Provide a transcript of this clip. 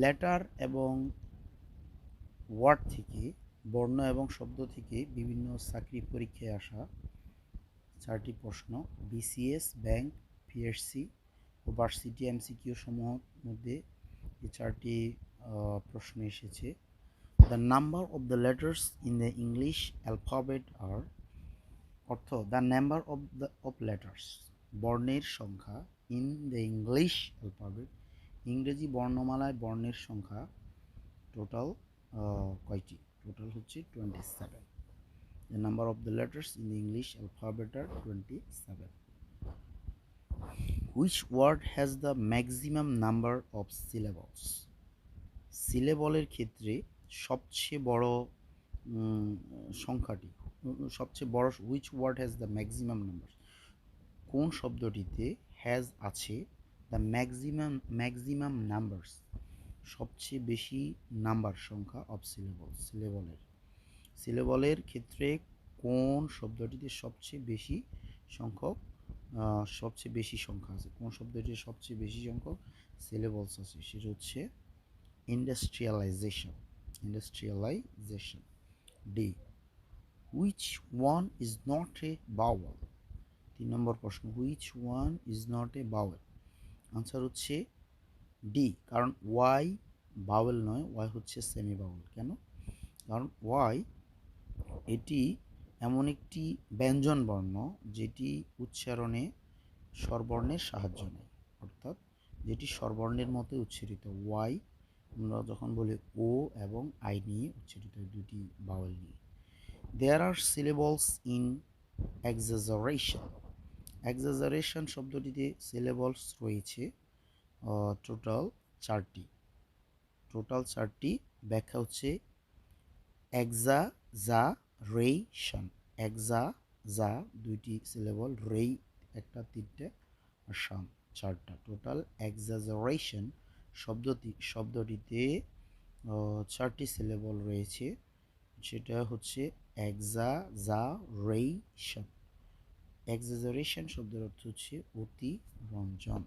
Letter এবং word থেকে, বর্ণ এবং শব্দ থেকে বিভিন্ন চাকরি পরীক্ষায় আসা 4টি প্রশ্ন বিসিএস, ব্যাংক, পিএসসি ও ভার্সিটি এমসিকিউ সমূহের মধ্যে এই 4টি প্রশ্ন এসেছে। The number of the letters in the English alphabet are, অর্থ দ্য নাম্বার অফ লেটার্স, বর্ণের সংখ্যা, ইন দ্য ইংলিশ অ্যালফাবেট, ইংরেজি বর্ণমালায় বর্ণের সংখ্যা টোটাল কয়টি? টোটাল হচ্ছে 27। The number of the letters in the English alphabet are 27. Which word has the maximum number of syllables? সিলেবলের ক্ষেত্রে সবচেয়ে বড় সংখ্যাটি, সবচেয়ে বড়, which word has the maximum number, কোন শব্দটিতে হ্যাজ আছে, দ্য ম্যাক্সিমাম নাম্বারস, সবচেয়ে বেশি নাম্বার সংখ্যা অফ সিলেবলের ক্ষেত্রে কোন শব্দটিতে সবচেয়ে বেশি সংখ্যক সংখ্যা আছে, কোন শব্দটির সবচেয়ে বেশি সংখ্যক সিলেবলস আছে, সেটা হচ্ছে industrialisation. D, which one is not a bowel? 3 নম্বর প্রশ্ন, which one is not a bowel? Answer হচ্ছে ডি, কারণ ওয়াই বাওয়েল নয়, ওয়াই হচ্ছে সেমি বাওয়েল। কেন? কারণ ওয়াই এটি এমন একটি ব্যঞ্জন বর্ণ যেটি উচ্চারণে স্বরবর্ণের সাহায্য নেয়, অর্থাৎ যেটি স্বরবর্ণের মতো উচ্চারিত। ওয়াই আমরা যখন বলি ও এবং আই নিয়ে উচ্চারিত, দুটি বাওয়েল নিয়ে। There are syllables in exaggeration. Exaggeration শব্দটিতে সিলেবলস রয়েছে টোটাল 4টি। ব্যাখ্যা হচ্ছে এক্সাজারেশন, এক্সা 2টি সিলেবল, রেই একটা 3টে, আর শান 4টা, টোটাল এক্সাজারেশন শব্দটিতে 4টি সিলেবল রয়েছে, সেটা হচ্ছে এক্সাজারেশন। এক্সাজারেশন শব্দের অর্থ হচ্ছে অতিরঞ্জন।